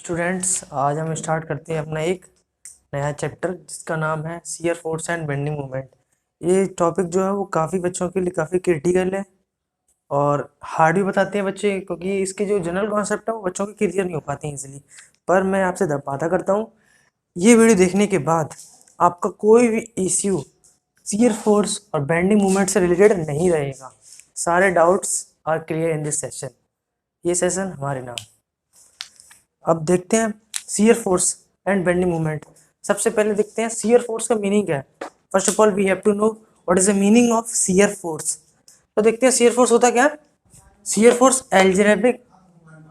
Students, आज हम start करते हैं अपना एक नया चैप्टर जिसका नाम है shear force and bending moment. ये टॉपिक जो है वो काफ़ी बच्चों के लिए काफ़ी क्रिटिकल है और हार्ड भी बताते हैं बच्चे, क्योंकि इसके जो जनरल कॉन्सेप्ट है वो बच्चों के क्लियर नहीं हो पाते हैं इजीली। पर मैं आपसे वादा करता हूँ, ये वीडियो देखने के बाद आपका कोई भी इश्यू शियर फोर्स और बेंडिंग मोमेंट से रिलेटेड नहीं रहेगा। सारे doubts are clear in this session. ये सेशन हमारे नाम। अब देखते हैं shear force and bending moment. सबसे पहले देखते हैं शियर फोर्स का मीनिंग क्या है। First of all we have to know what is the meaning of shear force. तो देखते हैं शियर फोर्स होता क्या है। Shear force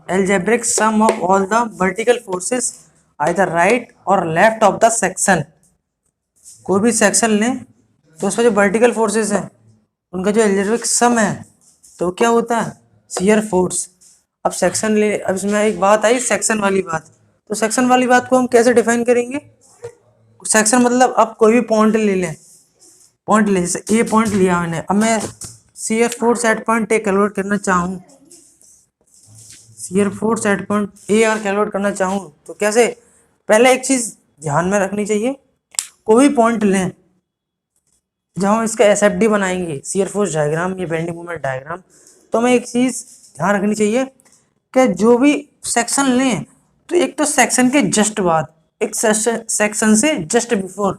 algebraic sum of all the vertical forces either right or left of the section। कोई भी section लें तो उसमें जो वर्टिकल फोर्सेस हैं उनका जो एल्जेब्रिक सम है तो क्या होता है, शियर फोर्स। अब सेक्शन ले, अब इसमें एक बात आई सेक्शन वाली बात। तो सेक्शन वाली बात को हम कैसे डिफाइन करेंगे। सेक्शन मतलब आप कोई भी पॉइंट ले लें, पॉइंट ले, जैसे ए पॉइंट लिया मैंने, अब मैं shear force at point A calculate करना चाहूँ, shear force at point A अगर कैलकुलेट करना चाहूँ तो कैसे। पहले एक चीज़ ध्यान में रखनी चाहिए, कोई भी पॉइंट लें, जब हम इसका एसएफडी बनाएंगे शियर फोर्स डायग्राम या बेंडिंग मोमेंट डायग्राम, तो हमें एक चीज़ ध्यान रखनी चाहिए कि जो भी सेक्शन लें तो एक तो सेक्शन के जस्ट बाद, एक सेक्शन से जस्ट बिफोर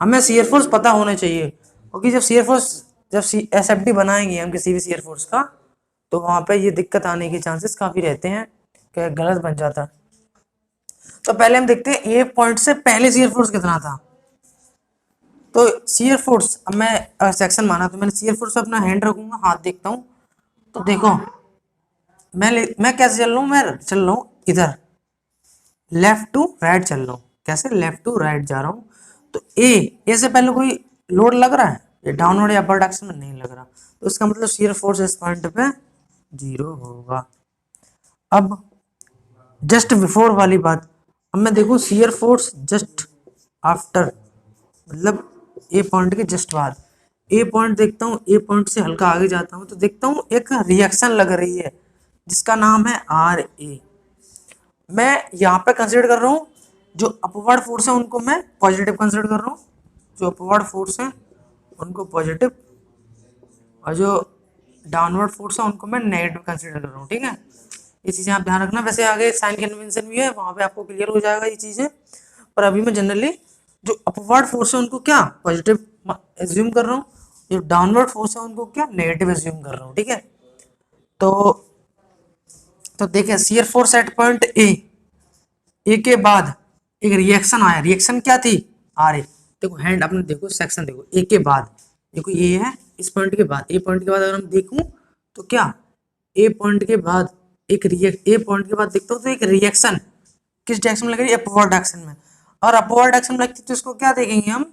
हमें शियर फोर्स पता होना चाहिए। क्योंकि जब एसएफडी बनाएंगे हम किसी भी शियर फोर्स का, तो वहाँ पे ये दिक्कत आने के चांसेस काफ़ी रहते हैं कि गलत बन जाता। तो पहले हम देखते हैं ए पॉइंट से पहले शियर फोर्स कितना था। तो शियर फोर्स, अब मैं सेक्शन माना तो मैंने शियर फोर्स अपना हैंड रखूंगा, हाथ देखता हूँ तो देखो मैं कैसे चल रहा हूँ, मैं चल रहा हूँ इधर लेफ्ट टू राइट चल रहा हूँ। कैसे लेफ्ट टू राइट जा रहा हूँ। तो ए से पहले कोई लोड लग रहा है, ये डाउनवर्ड या अपर डायरेक्शन में नहीं लग रहा, तो इसका मतलब शियर फोर्स इस पॉइंट पे 0 होगा। अब जस्ट बिफोर वाली बात, अब मैं देखूँ शियर फोर्स जस्ट आफ्टर, मतलब ए पॉइंट के जस्ट बाद ए पॉइंट देखता हूँ, ए पॉइंट से हल्का आगे जाता हूँ तो देखता हूँ एक रिएक्शन लग रही है जिसका नाम है आर ए। मैं यहाँ पे कंसिडर कर रहा हूँ जो अपवर्ड फोर्स है उनको मैं पॉजिटिव कंसिडर कर रहा हूँ, जो अपवर्ड फोर्स है उनको पॉजिटिव, और जो डाउनवर्ड फोर्स है उनको मैं नेगेटिव कंसिडर कर रहा हूँ। ठीक है, ये चीज़ें आप ध्यान रखना। वैसे आगे साइन कन्वेंशन भी है, वहाँ पे आपको क्लियर हो जाएगा ये चीज़ें, पर अभी मैं जनरली जो अपवर्ड फोर्स है उनको क्या पॉजिटिव एज्यूम कर रहा हूँ, जो डाउनवर्ड फोर्स है उनको क्या नेगेटिव एज्यूम कर रहा हूँ। ठीक है, तो देखिए shear force at point A के बाद एक रिएक्शन आया, रिएक्शन क्या थी, आर ए। देखो हैंड अपने देखो, सेक्शन देखो, ए के बाद देखो ये है, इस पॉइंट के बाद, ए पॉइंट के बाद अगर हम देखूं तो क्या ए पॉइंट के बाद ए पॉइंट के बाद देखता हूँ तो एक रिएक्शन किस डायरेक्शन में लग रही है, अपवर्ड डायरेक्शन में। और अपवर्ड डायरेक्शन में लगती है तो इसको क्या देखेंगे हम,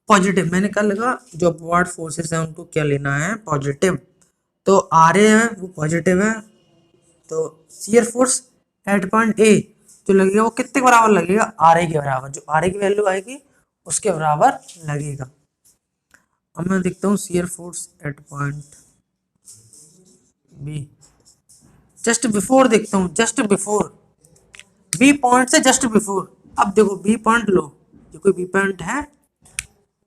पॉजिटिव। मैंने कहा लगा जो अपवर्ड फोर्सेस है उनको क्या लेना है, पॉजिटिव। तो आर ए है वो पॉजिटिव है, तो shear force at point A जो लगेगा वो कितने के बराबर लगेगा, आर ए के बराबर। जो आर ए की वैल्यू आएगी उसके बराबर लगेगा। अब मैं देखता हूँ shear force at point B, just before देखता हूँ, जस्ट बिफोर बी पॉइंट से जस्ट बिफोर। अब देखो बी पॉइंट लो, ये कोई बी पॉइंट है,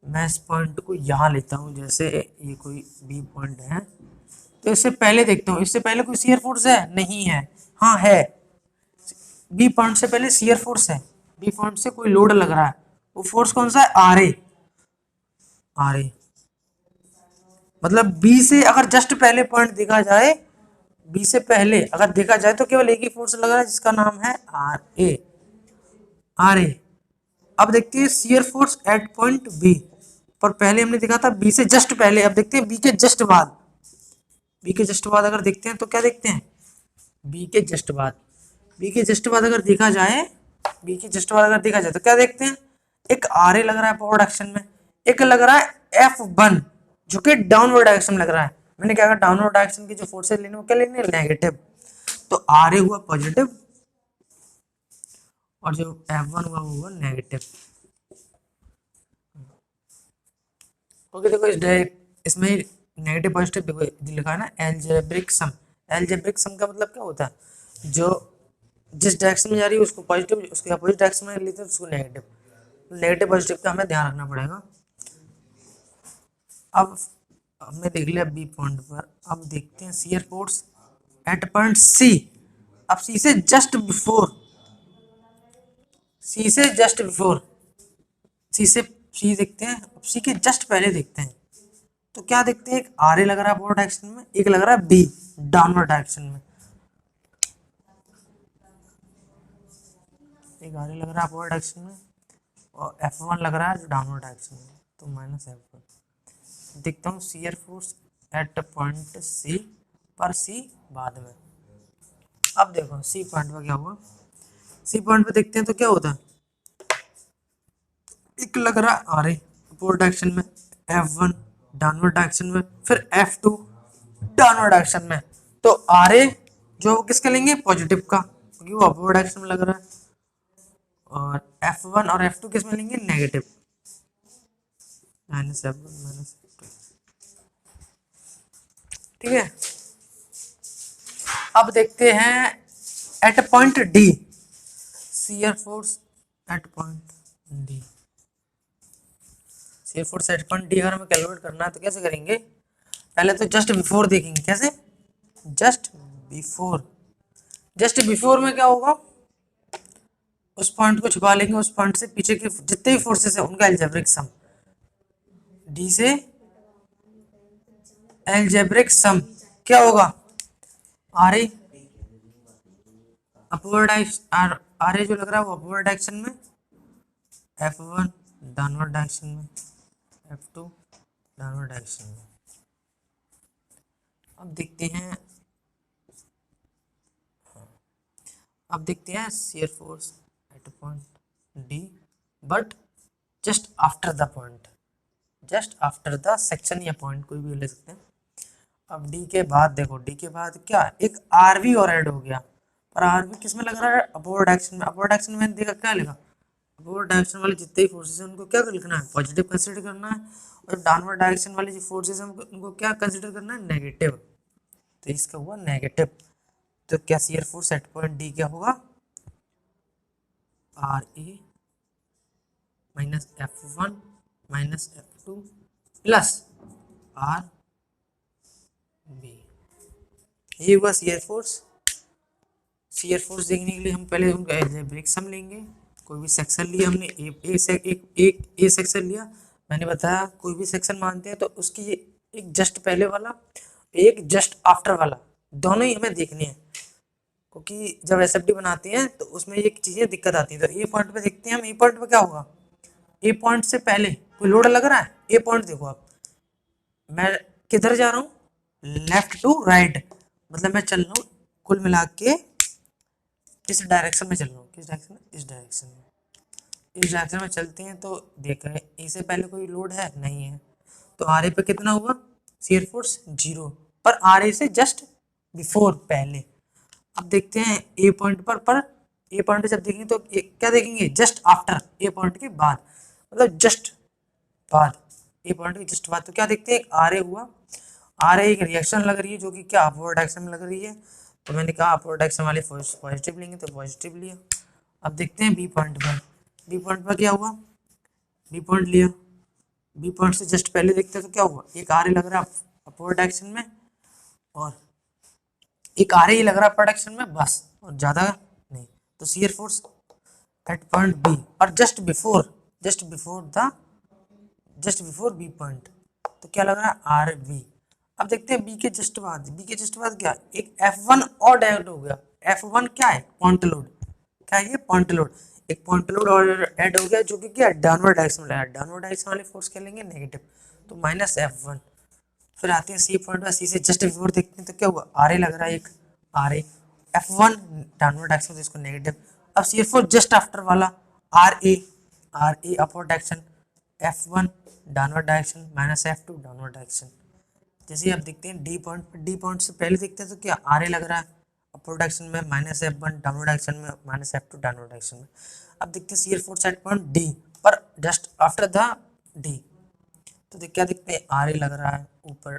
मैं इस पॉइंट को यहाँ लेता हूँ, जैसे ये कोई बी पॉइंट है, तो इससे पहले देखता हूँ, इससे पहले कोई शियर फोर्स है, नहीं है, हाँ है। बी पॉइंट से पहले शियर फोर्स है, बी पॉइंट से कोई लोड लग रहा है, वो फोर्स कौन सा है, आर ए। आर ए मतलब बी से अगर जस्ट पहले पॉइंट देखा जाए, बी से पहले अगर देखा जाए तो केवल एक ही फोर्स लग रहा है जिसका नाम है आर ए। आर ए अब देखते हैं shear force at point B, पर पहले हमने देखा था बी से जस्ट पहले, अब देखते हैं बी के जस्ट बाद। बी के जस्ट बाद अगर देखते हैं तो क्या देखते हैं, बी के जस्ट बाद, बी के जस्ट बाद अगर देखा जाए, बी के जस्ट बाद अगर देखा जाए तो क्या देखते हैं, एक आर ए लग रहा है पावर डायरेक्शन में, एक लग रहा है एफ वन जो कि डाउनवर्ड डायरेक्शन में लग रहा है। मैंने क्या कहा, डाउनवर्ड डायरेक्शन की जो फोर्सेज लेने वो क्या लेने, नेगेटिव। तो आर ए हुआ पॉजिटिव और जो एफ वन हुआ वो हुआ नेगेटिव। ओके देखो इसमें नेगेटिव पॉजिटिव देखो लिखा है ना, एल्जेब्रिक सम। एल्जेब्रिक सम का मतलब क्या होता है, जो जिस डायरेक्शन में जा रही है उसको पॉजिटिव, उसके अपोजिट डायरेक्शन में लेते हैं उसको नेगेटिव। नेगेटिव पॉजिटिव का हमें ध्यान रखना पड़ेगा। अब हमने देख लिया बी पॉइंट पर, अब देखते हैं shear force at point C. अब सी से जस्ट बिफोर, सी से जस्ट बिफोर, सी से सी देखते हैं, अब सी के जस्ट पहले देखते हैं तो क्या देखते हैं, एक आर ए लग रहा है अपवर्ड डायरेक्शन में, एक लग रहा है बी डाउनवर्ड डायरेक्शन में। एक आर ए लग रहा है अपवर्ड डायरेक्शन में और F1 लग रहा है जो डाउनवर्ड डायरेक्शन में, तो माइनस F1। देखता हूँ shear force at point C पर, सी बाद में। अब देखो सी पॉइंट पर क्या हुआ, सी पॉइंट पे देखते हैं तो क्या होता है, एक लग रहा है आर ए अपवर्ड डायरेक्शन में, F1 डाउनवर्ड डायरेक्शन में, फिर F2 डाउनवर्ड डायरेक्शन में। तो आर ए जो किसका लेंगे, पॉजिटिव का, क्योंकि वो अपवर्ड डायरेक्शन में लग रहा है, और F1 और F2 किस में लेंगे, negative, minus F1 minus F2। ठीक है, अब देखते हैं at point D, shear force at point D. Shear force at point D अगर हमें कैलकुलेट करना है तो कैसे करेंगे, पहले तो जस्ट बिफोर देखेंगे। कैसे, जस्ट बिफोर, जस्ट बिफोर में क्या होगा, उस पॉइंट को छुपा लेंगे, उस पॉइंट से पीछे के जितने भी फोर्सेस है उनका एल्जेब्रिक सम, डी से एल्जेब्रिक सम क्या होगा, R A upward, R A जो लग रहा है वो अपवर्ड डायरेक्शन में, F1 डाउनवर्ड डायरेक्शन में, F2 डाउनवर्ड डायरेक्शन में। अब देखते हैं, अब देखते हैं shear force at point D but just after the point, just after the section या पॉइंट, कोई भी ले सकते हैं। अब डी के बाद देखो, डी के बाद क्या, एक आरवी और ऐड हो गया, पर आरवी किस में लग रहा है, अपवर्ड डायरेक्शन में। अपवर्ड डायरेक्शन में देखा क्या लिखा, अपवर्ड डायरेक्शन वाले जितने भी फोर्सेस हैं उनको क्या लिखना है, पॉजिटिव कंसीडर करना है, और डाउनवर्ड डायरेक्शन वाले जो फोर्सेस हैं उनको क्या कंसीडर करना है, नेगेटिव। तो इसका हुआ नेगेटिव, तो क्या shear force at point D क्या होगा, R A minus F1 minus F2 plus R B. ये हुआ शियर फोर्स। शियर फोर्स देखने के लिए हम पहले उनका एल्जेब्रिक सम लेंगे। कोई भी सेक्शन लिया हमने, एक ए सेक्शन लिया, मैंने बताया कोई भी सेक्शन मानते हैं तो उसकी एक जस्ट पहले वाला, एक जस्ट आफ्टर वाला, दोनों ही हमें देखने हैं, क्योंकि जब एसएफडी बनाते हैं तो उसमें ये चीज़ें दिक्कत आती है। तो ए पॉइंट पे देखते हैं हम, ए पॉइंट पे क्या होगा, ए पॉइंट से पहले कोई लोड लग रहा है, ए पॉइंट देखो आप, मैं किधर जा रहा हूँ, लेफ्ट टू राइट, मतलब मैं चल रहा हूँ कुल मिला के इस डायरेक्शन में चल रहा हूँ, किस डायरेक्शन में, इस डायरेक्शन में, इस डायरेक्शन में चलते हैं। तो देख रहे हैं ए से पहले कोई लोड है नहीं है, तो आर ए पे कितना हुआ, शियर फोर्स 0, पर आर ए से जस्ट बिफोर पहले। अब देखते हैं ए पॉइंट पर ए पॉइंट जब देखेंगे तो क्या देखेंगे, जस्ट आफ्टर, ए पॉइंट के बाद, मतलब जस्ट बाद, ए पॉइंट के जस्ट बाद। तो क्या देखते हैं, एक आर ए हुआ, आर ए एक रिएक्शन लग रही है जो कि क्या अपवर्ड डायरेक्शन में लग रही है, तो मैंने कहा अपवर्ड डायरेक्शन वाले पॉजिटिव लेंगे तो पॉजिटिव लिया। अब देखते हैं बी पॉइंट पर, बी पॉइंट पर क्या हुआ, बी पॉइंट लिया, बी पॉइंट से जस्ट पहले देखते हैं तो क्या हुआ, एक आर ए लग रहा है अपवर्ड डायरेक्शन में और एक आर ए लग रहा है अपर डायरेक्शन में, बस, और ज़्यादा नहीं। तो shear force at point B और जस्ट बिफोर बी पॉइंट, तो क्या लग रहा है, आर बी। अब देखते हैं बी के जस्ट बाद, बी के जस्ट बाद क्या, एक F1 और ऐड हो गया। F1 क्या है, पॉइंट लोड, क्या है ये, पॉइंट लोड, एक पॉइंट लोड और ऐड हो गया जो कि क्या, डाउनवर्ड डायरेक्शन में लगा, डाउनवर्ड डायरेक्शन वाले फोर्स क्या लेंगे, नेगेटिव, तो माइनस F1। फिर आते हैं सी पॉइंट पर, सी से जस्ट बिफोर देखते हैं तो क्या हुआ, आर ए लग रहा है, एक R A, F1 downward direction तो इसको नेगेटिव। अब सी फोर जस्ट आफ्टर वाला R A upward direction, F1 downward direction minus F2 downward direction. जैसे आप देखते हैं डी पॉइंट, डी पॉइंट से पहले देखते हैं तो क्या, आर ए लग रहा है अपवर्ड डायरेक्शन में, माइनस F1 डाउनवर्ड डायरेक्शन में, माइनस F2 डाउनवर्ड डायरेक्शन में। अब देखते हैं shear force at point D पर जस्ट आफ्टर द डी, तो क्या देखते हैं, आर ए लग रहा है ऊपर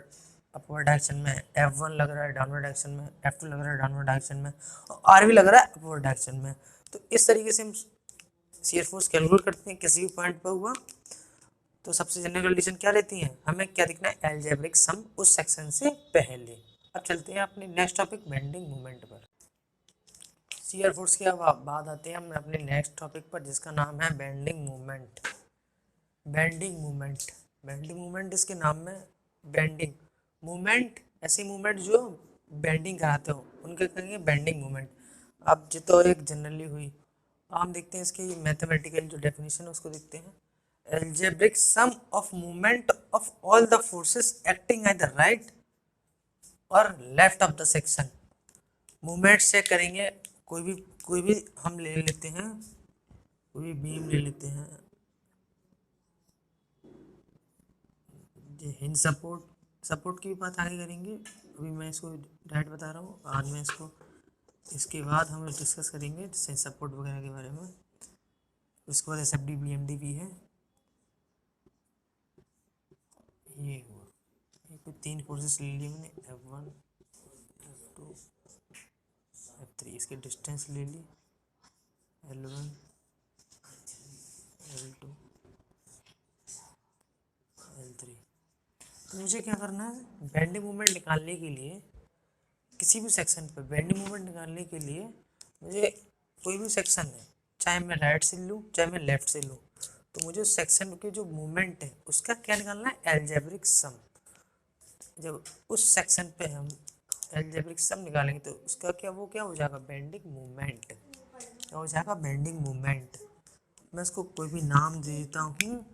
अपवर्ड डायरेक्शन में, F1 लग रहा है डाउनवर्ड डायरेक्शन में, F2 लग रहा है डाउनवर्ड डायरेक्शन में, और R भी लग रहा है अपवर्ड डायरेक्शन में। तो इस तरीके से हम शियर फोर्स कैलकुलेट करते हैं किसी भी पॉइंट पर हुआ। तो सबसे जनरल कंडीशन क्या रहती है, हमें क्या दिखना है, एलजेब्रिक सम उस सेक्शन से पहले। अब चलते हैं अपने नेक्स्ट टॉपिक बेंडिंग मोमेंट पर। शियर फोर्स के बाद आते हैं हम अपने नेक्स्ट टॉपिक पर, जिसका नाम है bending moment. Bending moment, bending moment इसके नाम में बेंडिंग मूवमेंट, ऐसी मूवमेंट जो बेंडिंग कराते हो उनके कहेंगे बेंडिंग मूवमेंट। अब जो तो एक जनरली हुई, हम देखते हैं इसकी मैथमेटिकल जो डेफिनेशन है उसको देखते हैं। Algebraic sum of movement of all the forces acting at the right और left of the section. Movement से करेंगे, कोई भी हम ले लेते हैं, कोई भी बीम ले लेते हैं, हिंज सपोर्ट की भी बात आगे करेंगे, अभी मैं इसको डायरेक्ट बता रहा हूँ। आज मैं इसको, इसके बाद हम डिस्कस करेंगे जैसे सपोर्ट वगैरह के बारे में। उसके बाद SFD BMD भी है। ये हुआ, ये कोई 3 फोर्सेस ले लिए मैंने, F1 F2 F3, इसकी डिस्टेंस ले ली L1 L2 L3। तो मुझे क्या करना है, बेंडिंग मोमेंट निकालने के लिए किसी भी सेक्शन पर बेंडिंग मोमेंट निकालने के लिए मुझे कोई भी सेक्शन है, चाहे मैं राइट से लूँ चाहे मैं लेफ्ट से लूँ, तो मुझे उस सेक्शन के जो मूवमेंट है उसका क्या निकालना है, एल्जेब्रिक सम। जब उस सेक्शन पे हम एल्जेब्रिक सम निकालेंगे तो उसका क्या हो जाएगा, बेंडिंग मूवमेंट। क्या हो जाएगा, बेंडिंग मूवमेंट। मैं इसको कोई भी नाम दे देता हूँ,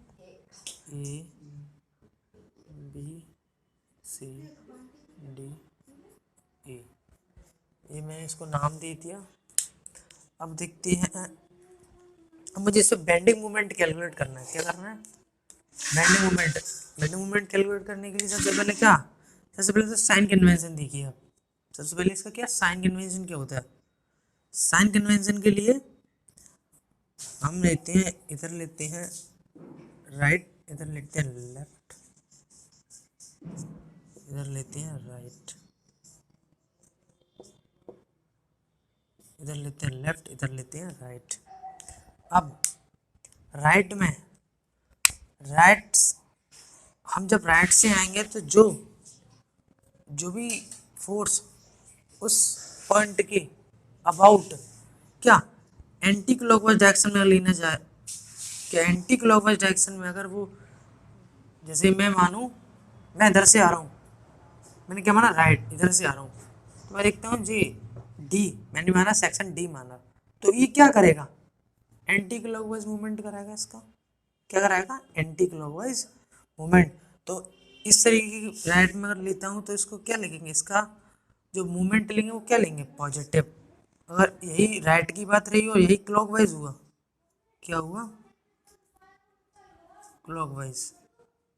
ABCD ए, ये मैंने इसको नाम दे दिया। अब देखते हैं, अब मुझे इससे बेंडिंग मोमेंट कैलकुलेट करना है। क्या करना है, बेंडिंग मोमेंट कैलकुलेट करने के लिए सबसे पहले तो साइन कन्वेंशन देखिए आप। सबसे पहले इसका क्या, साइन कन्वेंशन क्या होता है। साइन कन्वेंशन के लिए हम लेते हैं, इधर लेते हैं राइट, इधर लेते हैं लेफ्ट, इधर लेते हैं राइट, इधर लेते हैं लेफ्ट, इधर लेते हैं राइट। अब राइट में हम जब राइट से आएंगे तो जो भी फोर्स उस पॉइंट के अबाउट क्या एंटी क्लॉकवाइज डायरेक्शन में लेना जाए, क्या एंटी क्लॉकवाइज डायरेक्शन में अगर वो, जैसे मैं मानूं मैं इधर से आ रहा हूँ, मैंने क्या माना, राइट, इधर से आ रहा हूँ, तो मैं देखता हूँ जी डी, मैंने माना सेक्शन डी माना, तो ये क्या करेगा, एंटी क्लॉकवाइज मूवमेंट कराएगा। इसका क्या कराएगा, एंटी क्लॉकवाइज मूवमेंट। तो इस तरीके की राइट में अगर लेता हूँ तो इसको क्या लिखेंगे, इसका जो मूवमेंट लेंगे वो क्या लेंगे, पॉजिटिव। अगर यही राइट की बात रही और यही क्लॉकवाइज हुआ, क्या हुआ, क्लॉकवाइज,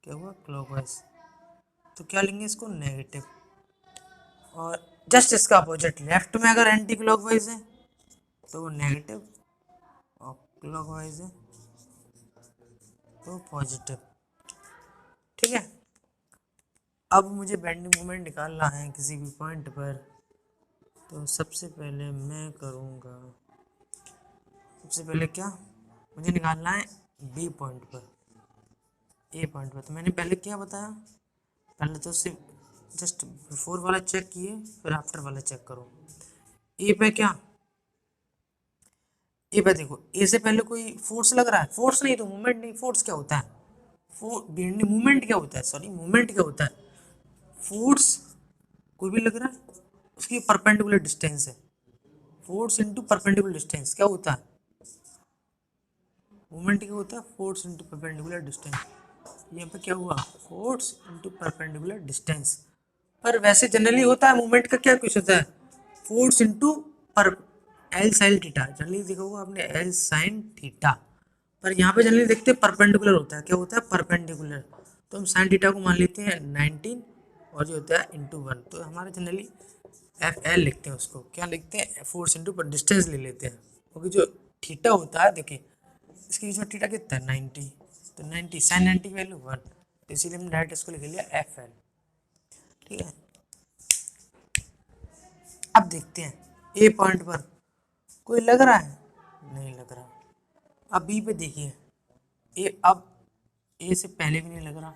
क्या हुआ, क्लॉकवाइज, तो क्या लेंगे इसको, नेगेटिव। और जस्ट इसका अपोजिट लेफ्ट में अगर एंटी क्लॉकवाइज है तो वो नेगेटिव, और क्लॉकवाइज है तो पॉजिटिव। ठीक है, अब मुझे बेंडिंग मोमेंट निकालना है किसी भी पॉइंट पर, तो सबसे पहले मैं करूँगा, सबसे पहले क्या मुझे निकालना है, बी पॉइंट पर, ए पॉइंट पर। तो मैंने पहले क्या बताया, पहले तो सिर्फ जस्ट बिफोर वाला चेक किए, फिर आफ्टर वाला चेक करो। ए पे क्या, ए पे देखो, ए से पहले कोई फोर्स लग रहा है, फोर्स नहीं तो मूवमेंट नहीं। फोर्स क्या होता है, मूवमेंट क्या होता है, सॉरी मूवमेंट क्या होता है, फोर्स कोई भी लग रहा है उसकी परपेंडिकुलर डिस्टेंस है, फोर्स इंटू परपेंडिकुलर डिस्टेंस क्या होता है, मूवमेंट क्या होता है, फोर्स इंटू परपेंडिकुलर डिस्टेंस। यहाँ पे क्या हुआ, फोर्स इंटू परपेंडिकुलर डिस्टेंस। पर वैसे जनरली होता है मूवमेंट का क्या कुछ होता है, फोर्स इंटू पर एल साइन थीटा, जनरली देखा होगा आपने एल साइन थीटा। पर यहाँ पे जनरली देखते हैं परपेंडिकुलर होता है, क्या होता है, परपेंडिकुलर। तो हम साइन थीटा को मान लेते हैं 19 और जो होता है इंटू 1, तो हमारे जनरली FL लिखते हैं, उसको क्या लिखते हैं, फोर्स इंटू पर डिस्टेंस ले लेते हैं, क्योंकि जो थीटा होता है देखिए इसके बीच में थीटा कितना है 90, तो 90 साइन 90 की वैल्यू 1, तो इसीलिए हमने डायरेक्ट इसको लिख लिया FL। ठीक है। अब देखते हैं ए पॉइंट पर कोई लग रहा है, नहीं लग रहा। अब बी पे देखिए, ए अब ए से पहले भी नहीं लग रहा,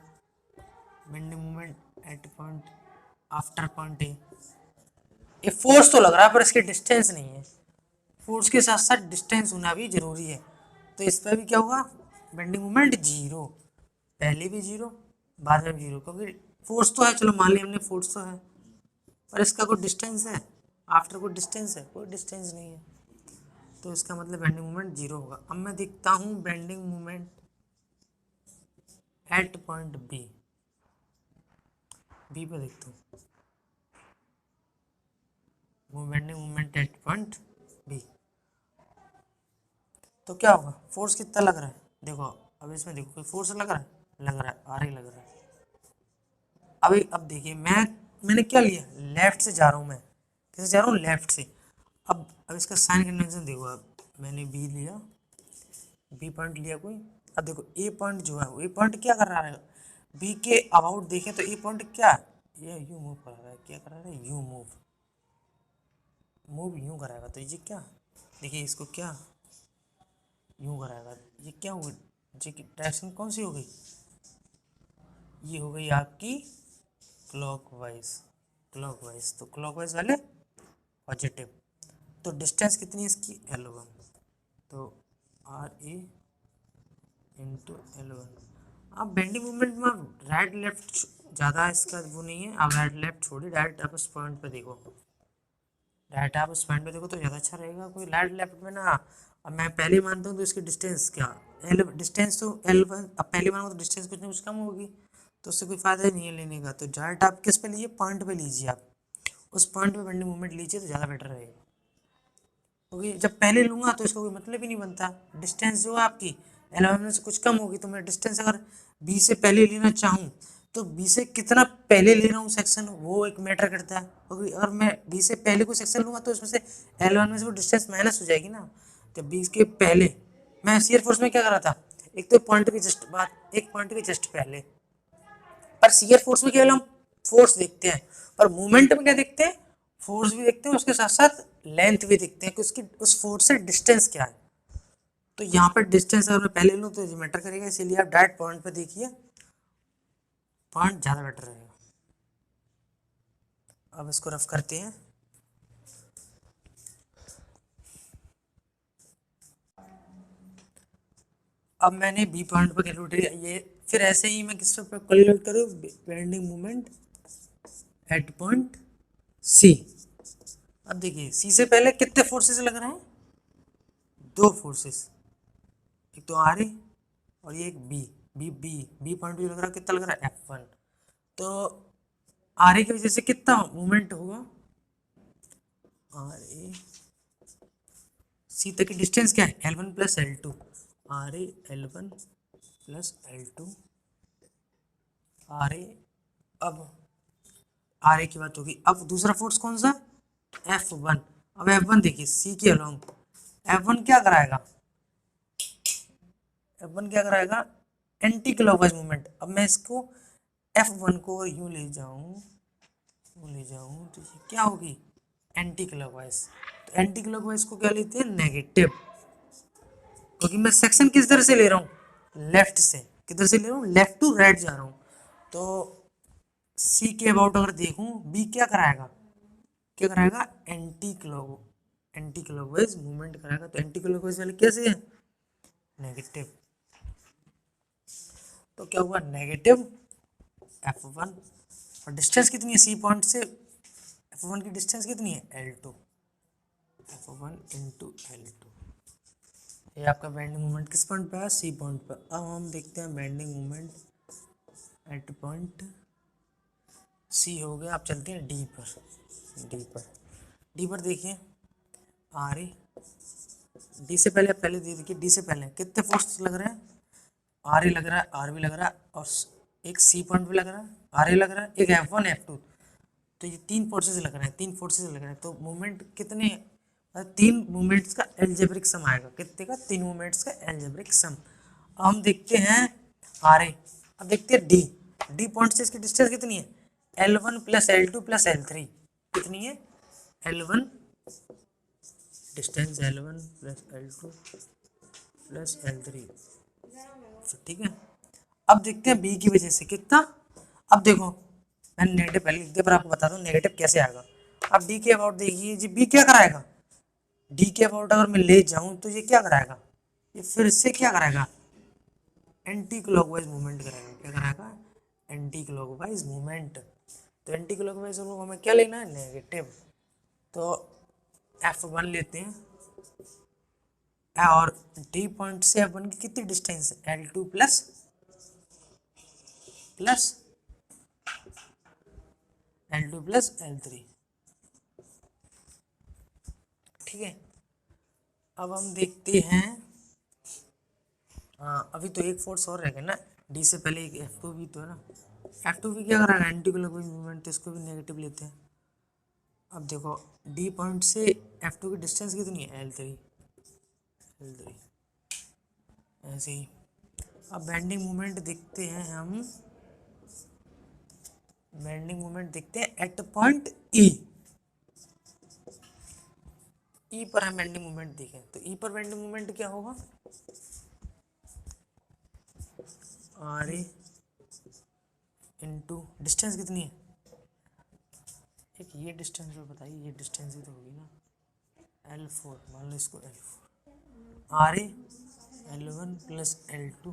bending moment at point after point A. ये फोर्स तो लग रहा है पर इसकी डिस्टेंस नहीं है, फोर्स के साथ साथ डिस्टेंस होना भी जरूरी है। तो इस पर भी क्या होगा, बेंडिंग मोमेंट जीरो, पहले भी जीरो बाद में भी जीरो, क्योंकि फोर्स तो है, चलो मान लिया हमने फोर्स तो है, पर इसका कोई डिस्टेंस है, आफ्टर कोई डिस्टेंस है, कोई डिस्टेंस नहीं है, तो इसका मतलब बेंडिंग मोमेंट जीरो होगा। अब मैं देखता हूँ bending moment at point B, B पे देखता हूँ bending moment at point B, तो क्या होगा, फोर्स कितना लग रहा है, देखो अब इसमें देखो कोई फोर्स लग रहा है, लग रहा है, आर ही लग रहा है। अब देखिए मैंने क्या लिया, लेफ्ट से जा रहा हूँ, मैं कैसे जा रहा हूँ, लेफ्ट से। अब इसका साइन कन्वेंशन देखो, अब मैंने बी लिया, बी पॉइंट लिया कोई। अब देखो ए पॉइंट जो है, ए पॉइंट क्या कर रहा है, बी के अबाउट देखें तो ए पॉइंट क्या, ये यू मूव कर रहा है, क्या कर रहा है, यू मूव, मूव यूँ कराएगा, तो ये क्या, देखिए इसको क्या यूँ कराएगा, ये क्या हुआ, जी की डायरेक्शन कौन सी हो गई, ये हो गई आपकी क्लॉकवाइज, क्लॉकवाइज, तो क्लॉकवाइज वाले पॉजिटिव। तो डिस्टेंस कितनी है इसकी, L1, तो आर ए इंटू L1। अब बेंडिंग मूवमेंट में राइट लेफ्ट ज़्यादा इसका वो नहीं है, अब राइट लेफ्ट छोड़िए, डायरेक्ट आप उस पॉइंट पे देखो, डायरेक्ट आप उस पॉइंट पे देखो तो ज़्यादा अच्छा रहेगा। कोई राइट लेफ्ट में ना, अब मैं पहले ही मानता हूँ तो इसकी डिस्टेंस क्या, एल डिस्टेंस तो L1, अब पहले मानूंगा तो डिस्टेंस कुछ ना कुछ कम होगी, तो उससे कोई फायदा ही नहीं है लेने का। तो डायरेक्ट आप किस पे लीजिए, पॉइंट पे लीजिए, आप उस पॉइंट पे बेंडिंग मूवमेंट लीजिए तो ज़्यादा बेटर रहेगा, क्योंकि जब पहले लूँगा तो इसका कोई मतलब ही नहीं बनता। डिस्टेंस जो है आपकी L1 से कुछ कम होगी, तो मैं डिस्टेंस अगर बी से पहले लेना चाहूँ तो बी से कितना पहले ले रहा हूँ सेक्शन, वो एक मैटर करता है, क्योंकि अगर मैं बी से पहले कोई सेक्शन लूँगा तो उसमें से L1 में से वो डिस्टेंस माइनस हो जाएगी ना। जब बी के पहले मैं शियर फोर्स में क्या कर रहा था, एक तो पॉइंट के जस्ट बाद, एक पॉइंट के जस्ट पहले, पर शियर फोर्स में केवल हम फोर्स देखते हैं, पर मूवमेंट में क्या देखते हैं, फोर्स भी देखते हैं, उसके साथ साथ लेंथ भी देखते हैं कि उसकी उस फोर्स से डिस्टेंस क्या है। तो यहाँ पर डिस्टेंस अगर मैं पहले लूँ तो ये मैटर करेगा, इसीलिए आप डायरेक्ट पॉइंट पे देखिए, पॉइंट ज़्यादा बेटर रहेगा। अब इसको रफ करते हैं। अब मैंने बी पॉइंट पर कैलकुलेट, ये फिर ऐसे ही मैं किस पर कैलकुलेट करूँ, bending moment at point C. अब देखिए सी से पहले कितने फोर्सेस लग रहे हैं, दो फोर्सेस, एक तो आर ए और ये एक बी, बी पॉइंट भी लग रहा है, कितना लग रहा है, F1। तो आर ए की वजह से कितना मूवमेंट होगा, आर ए सी तक की डिस्टेंस क्या है, L1 plus L2, R A L1 plus L2, R A. अब आर ए की बात होगी, अब दूसरा फोर्स कौन सा, F1। अब F1 देखिए सी के अलोंग, F1 क्या कराएगा, F1 क्या कराएगा, एंटी क्लॉकवाइज मूवमेंट। अब मैं इसको F1 को यूं ले जाऊं, तो ये क्या होगी, एंटी क्लॉकवाइज। तो एंटी क्लॉकवाइज को क्या लेते हैं, नेगेटिव, क्योंकि मैं सेक्शन किस तरह से ले रहा हूँ, लेफ्ट से, किधर से ले रहा हूँ, लेफ्ट टू राइट जा रहा हूँ। तो सी के अबाउट अगर देखूँ, बी क्या कराएगा, क्या कराएगा, एंटी क्लॉकवाइज मूवमेंट कराएगा। तो एंटी क्लॉकवाइज वाले कैसे है, नेगेटिव, तो क्या हुआ, नेगेटिव F1। और डिस्टेंस कितनी है सी पॉइंट से, F1 की डिस्टेंस कितनी है, L2, F1 इंटू L2। ये आपका बेंडिंग मोमेंट किस पॉइंट पे है, सी पॉइंट पर। अब हम देखते हैं bending moment at point C हो गया। आप चलते हैं डी पर, डी पर देखिए, आर ए, डी से पहले, देखिए डी से पहले कितने फोर्स लग रहे हैं, आर ए लग रहा है, आर भी लग रहा है, और एक सी पॉइंट भी लग रहा है, आर ए लग रहा है, एक F1 F2। तो ये तीन फोर्सेस लग रहे हैं, तो मूवमेंट कितने, तीन मूवमेंट्स का एल्जेब्रिक सम आएगा, कितने का, तीन मूवमेंट्स का एल्जेब्रिक सम। अब हम देखते हैं आर ए, अब देखते हैं डी, डी पॉइंट से इसकी डिस्टेंस कितनी है, L1 plus L2 plus L3 कितनी है? L1 distance L1 plus L2 plus L3, ठीक है। अब देखते हैं बी की वजह से कितना। अब देखो मैंने नेगेटिव पहले लिख दिया, पर आपको बताता हूँ नेगेटिव कैसे आएगा। अब डी के अबाउट देखिए जी, बी क्या कराएगा? डी के अबाउट अगर मैं ले जाऊं तो ये क्या कराएगा? ये फिर से क्या कराएगा? एंटी क्लॉकवाइज मूवमेंट कराएगा। क्या कराएगा? Anti clockwise movement. तो एंटी क्लॉकवाइज हमें क्या लेना है? नेगेटिव। तो F1 लेते हैं, और डी पॉइंट से F1 की कितनी डिस्टेंस है? L2 plus L2 plus L3, ठीक है। अब हम देखते हैं, अभी तो एक फोर्स और रहेगा ना, डी से पहले एक F2 भी तो है ना। F2 भी क्या कराएगा? एंटी क्लॉकवाइज मूवमेंट, तो इसको भी नेगेटिव लेते हैं। अब देखो डी पॉइंट से F2 की डिस्टेंस कितनी है? L3 ऐसे ही। अब बेंडिंग मोमेंट देखते हैं हम, बेंडिंग मोमेंट देखते हैं एट पॉइंट ई पर हम बेंडिंग मोमेंट देखें तो ई पर बेंडिंग मोमेंट क्या होगा? आर ए इंटू डिस्टेंस कितनी है? एक ये डिस्टेंस तो बताइए, ये डिस्टेंस ही तो होगी ना, L4, मान लो इसको L4, R A L1 plus L2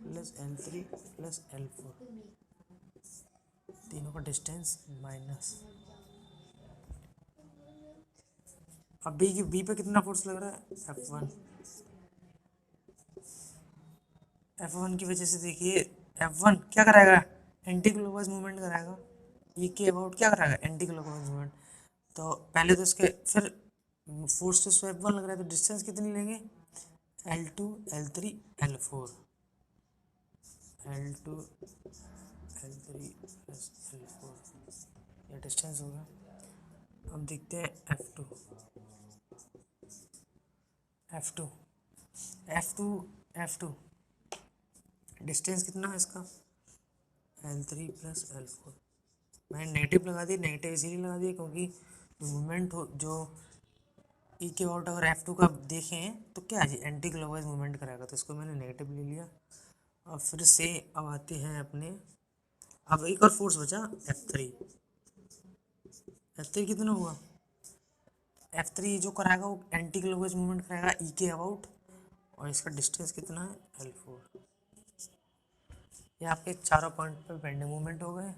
plus L3 plus L4, तीनों का डिस्टेंस माइनस। अब बी पे कितना फोर्स लग रहा है? F1 की वजह से देखिए F1 क्या कराएगा? एंटी क्लॉकवाइज मूवमेंट कराएगा। ई के अबाउट क्या कराएगा? Anti clockwise movement. तो पहले तो इसके फिर फोर्स तो F1 लग रहा है, तो डिस्टेंस कितनी लेंगे? L2 L3 L4, L2 L3 plus L4, ये डिस्टेंस होगा। अब देखते हैं F2 F2 F2 F2 distance कितना है इसका? L3 plus L4। मैंने नेगेटिव लगा दिया, नेगेटिव इसीलिए लगा दिया क्योंकि मूवमेंट हो जो ई के अबाउट अगर F2 का देखें तो क्या है? एंटी क्लॉकवाइज मूवमेंट कराएगा, तो इसको मैंने नेगेटिव ले लिया। और फिर से अब आते हैं अपने, अब एक और फोर्स बचा F3 कितना हुआ? F3 जो कराएगा वो एंटी क्लॉकवाइज मूवमेंट कराएगा ई के अबाउट, और इसका डिस्टेंस कितना है? L4। ये आपके चारों पॉइंट पे बेंडिंग मूवमेंट हो गए।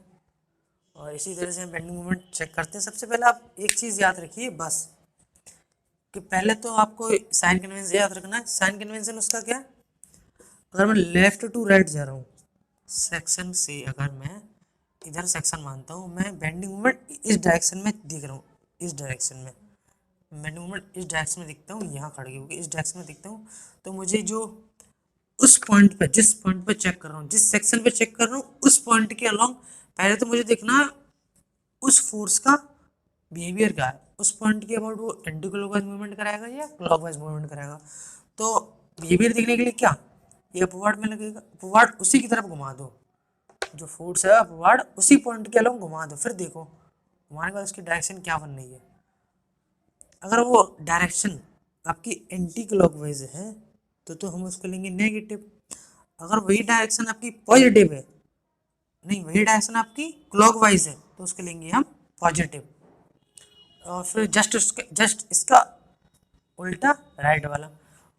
और इसी तरह से हम बेंडिंग मूवमेंट चेक करते हैं। सबसे पहले आप एक चीज़ याद रखिए बस, कि पहले तो आपको साइन कन्वेंशन याद रखना है। साइन कन्वेंशन उसका क्या है? अगर मैं लेफ्ट टू राइट जा रहा हूँ सेक्शन से, अगर मैं इधर सेक्शन मानता हूँ, मैं बेंडिंग मूवमेंट इस डायरेक्शन में दिख रहा हूँ, इस डायरेक्शन में बेंडिंग मूवमेंट इस डायरेक्शन में दिखता हूँ, यहाँ खड़े होकर इस डायरेक्शन में दिखता हूँ, तो मुझे जो उस पॉइंट पे, जिस पॉइंट पे चेक कर रहा हूँ, जिस सेक्शन पे चेक कर रहा हूँ, उस पॉइंट के अलोंग पहले तो मुझे देखना है उस फोर्स का बिहेवियर क्या है। उस पॉइंट के अबाउट वो एंटी क्लॉकवाइज मूवमेंट कराएगा या क्लॉकवाइज मूवमेंट कराएगा। तो बिहेवियर देखने के लिए क्या, ये अपवर्ड में लगेगा, अपवर्ड उसी की तरफ घुमा दो, जो फोर्स है अपवर्ड उसी पॉइंट के अलोंग घुमा दो, फिर देखो हमारे पास उसकी डायरेक्शन क्या बन रही है। अगर वो डायरेक्शन आपकी एंटी क्लॉकवाइज है तो हम उसको लेंगे नेगेटिव। अगर वही डायरेक्शन आपकी पॉजिटिव है, नहीं वही डायरेक्शन आपकी क्लॉकवाइज है, तो उसको लेंगे हम पॉजिटिव। और फिर जस्ट इसका उल्टा राइट वाला।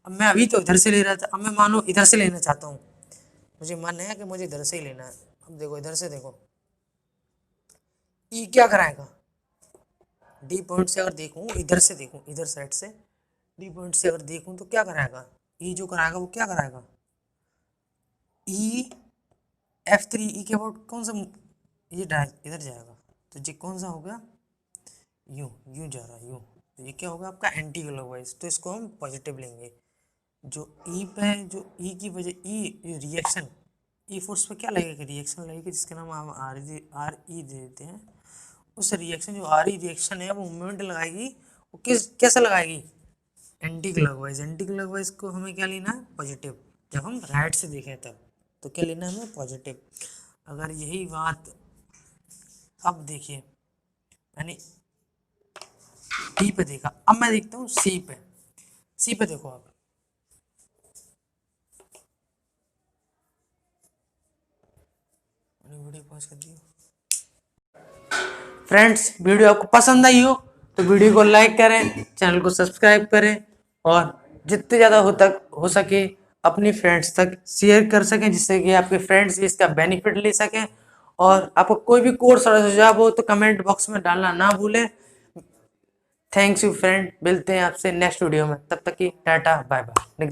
अब मैं अभी तो इधर से ले रहा था, अब मैं मानो इधर से लेना चाहता हूँ, मुझे मन है कि मुझे इधर से ही लेना है। अब देखो इधर से देखो, ई क्या कराएगा? डी पॉइंट से अगर देखूँ, इधर से देखूँ, इधर साइड से डी पॉइंट से अगर देखूँ तो क्या कराएगा? ई जो कराएगा वो क्या कराएगा? ई F3 ई के अबाउट कौन सा, ये इधर जाएगा, तो ये कौन सा होगा? यूं यूं जा रहा है यूं, तो ये क्या होगा आपका? Anti clockwise. तो इसको हम पॉजिटिव लेंगे। जो ई पे है, जो ई की वजह ई रिएक्शन, ई फोर्स पे क्या लगेगा? रिएक्शन लगेगी, जिसका नाम हम आर ई दे देते हैं। उस रिएक्शन, जो आर ई रिएक्शन है वो मूवमेंट लगाएगी, वो कैसे लगाएगी? Anti clockwise. एंटी क्लॉकवाइज को हमें क्या लेना है? पॉजिटिव। जब हम राइट से देखें तब तो क्या लेना है हमें? पॉजिटिव। अगर यही बात अब देखिए मैंने डी पे देखा, अब मैं देखता हूँ सी पे। सी पे देखो आप, वीडियो पॉज कर दियो। फ्रेंड्स वीडियो आपको पसंद आई हो तो वीडियो को लाइक करें, चैनल को सब्सक्राइब करें और जितने ज़्यादा हो सके अपनी फ्रेंड्स तक शेयर कर सकें, जिससे कि आपके फ्रेंड्स भी इसका बेनिफिट ले सकें। और आपको कोई भी कोर्स और सुझाव हो तो कमेंट बॉक्स में डालना ना भूलें। थैंक्स यू फ्रेंड, मिलते हैं आपसे नेक्स्ट वीडियो में, तब तक की टाटा बाय बाय।